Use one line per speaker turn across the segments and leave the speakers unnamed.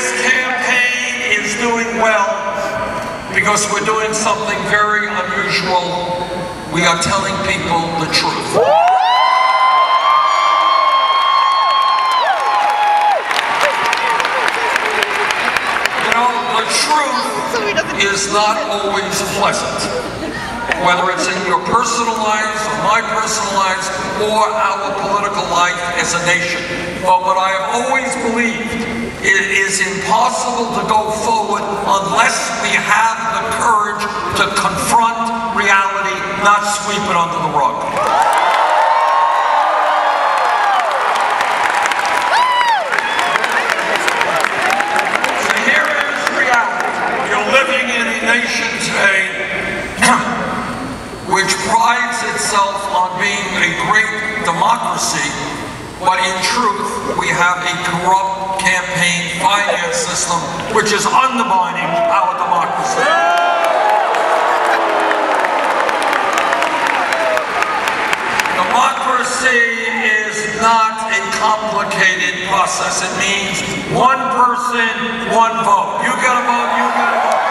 This campaign is doing well because we're doing something very unusual. We are telling people the truth. You know, the truth is not always pleasant. Whether it's in your personal lives, or my personal lives, or our political life as a nation. But what I have always believed, it is impossible to go forward unless we have the courage to confront reality, not sweep it under the rug. So here is reality. You're living in a nation today which prides itself on being a great democracy, but in truth, we have a corrupt campaign finance system which is undermining our democracy. Democracy is not a complicated process. It means one person, one vote. You get a vote, you get a vote.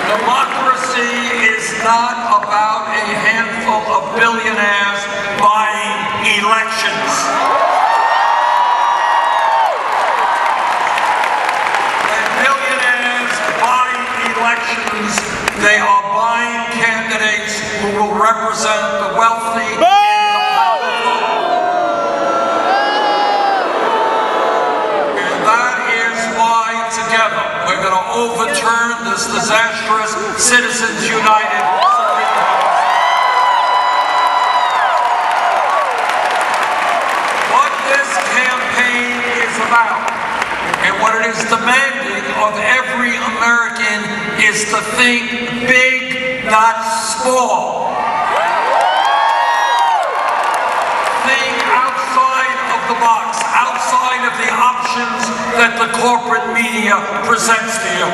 Democracy is not about a handful of billionaires buying elections. When billionaires buy elections, they are buying candidates who will represent the wealthy and the powerful. And that is why together we're going to overturn this disastrous Citizens United Supreme Court. What this campaign is about, and what it is demanding of every American, is to think big, not small. Think outside of the box, outside of the options that the corporate media presents to you.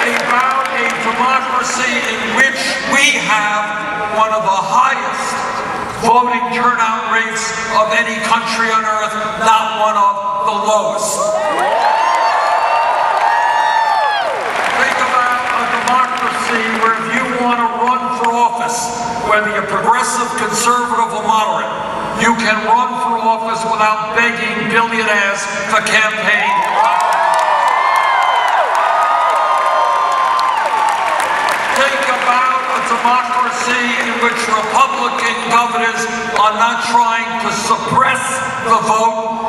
About a democracy in which we have one of the highest voting turnout rates of any country on earth, not one of the lowest. Think about a democracy where if you want to run for office, whether you're progressive, conservative, or moderate, you can run for office without begging billionaires for campaign. Democracy in which Republican governors are not trying to suppress the vote,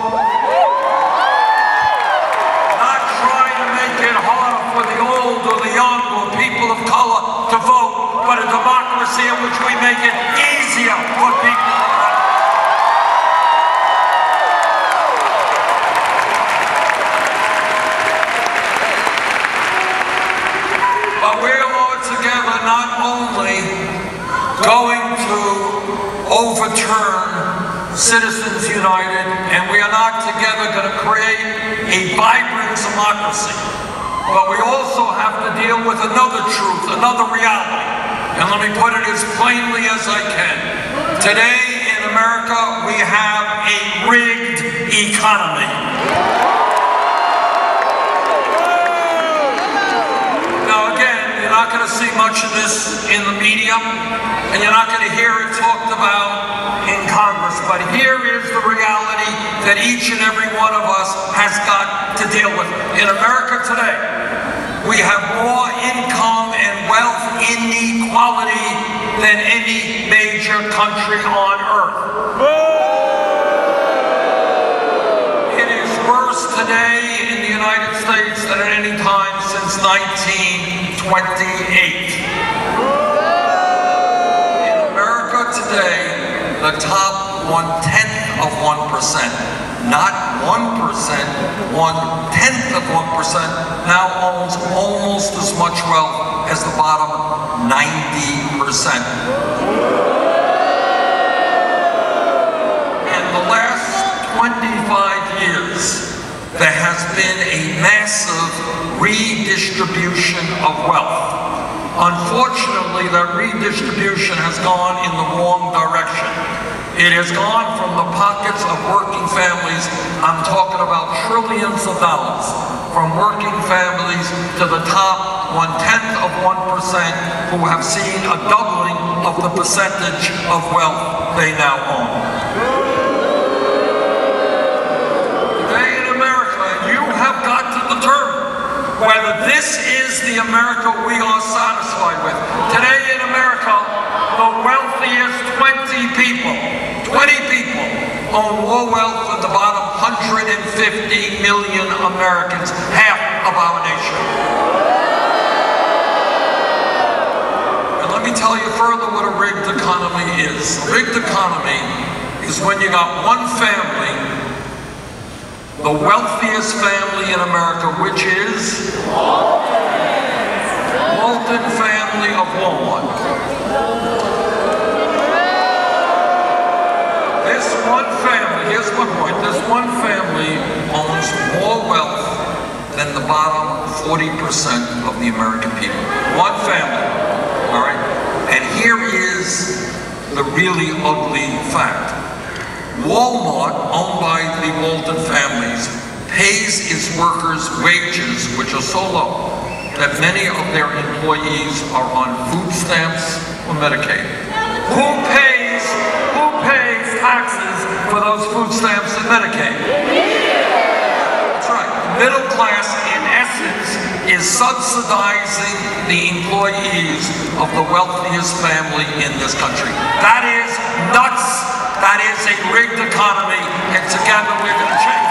not trying to make it harder for the old or the young or people of color to vote, but a democracy in which we make it easier for people to vote. But we are together not only going to overturn Citizens United, and we are not together going to create a vibrant democracy, but we also have to deal with another truth, another reality. And let me put it as plainly as I can. Today in America, we have a rigged economy. You're not going to see much of this in the media, and you're not going to hear it talked about in Congress. But here is the reality that each and every one of us has got to deal with. In America today, we have more income and wealth inequality than any major country on earth. It is worse today in the United States than at any time since 1928. In America today, the top 1/10 of 1%, not 1%, 1/10 of 1% now owns almost as much wealth as the bottom 90%. In the last 25 years, there has been a massive redistribution of wealth. Unfortunately, that redistribution has gone in the wrong direction. It has gone from the pockets of working families, I'm talking about trillions of dollars, from working families to the top 1/10 of 1% who have seen a doubling of the percentage of wealth they now own. Today in America, you have got to determine whether this is the America we are satisfied with. Today in America, the wealthiest 20 people own more wealth than the bottom 150 million Americans, half of our nation. And let me tell you further what a rigged economy is. A rigged economy is when you got one family, the wealthiest family in America, which is Walton family of Walmart. This one family, here's my point, this one family owns more wealth than the bottom 40% of the American people. One family, all right? And here is the really ugly fact. Walmart, owned by the Walton families, pays its workers wages which are so low that many of their employees are on food stamps or Medicaid. Who pays taxes for those food stamps and Medicaid? That's right. The middle class, in essence, is subsidizing the employees of the wealthiest family in this country. That is nuts. That is a rigged economy, and together we're going to change.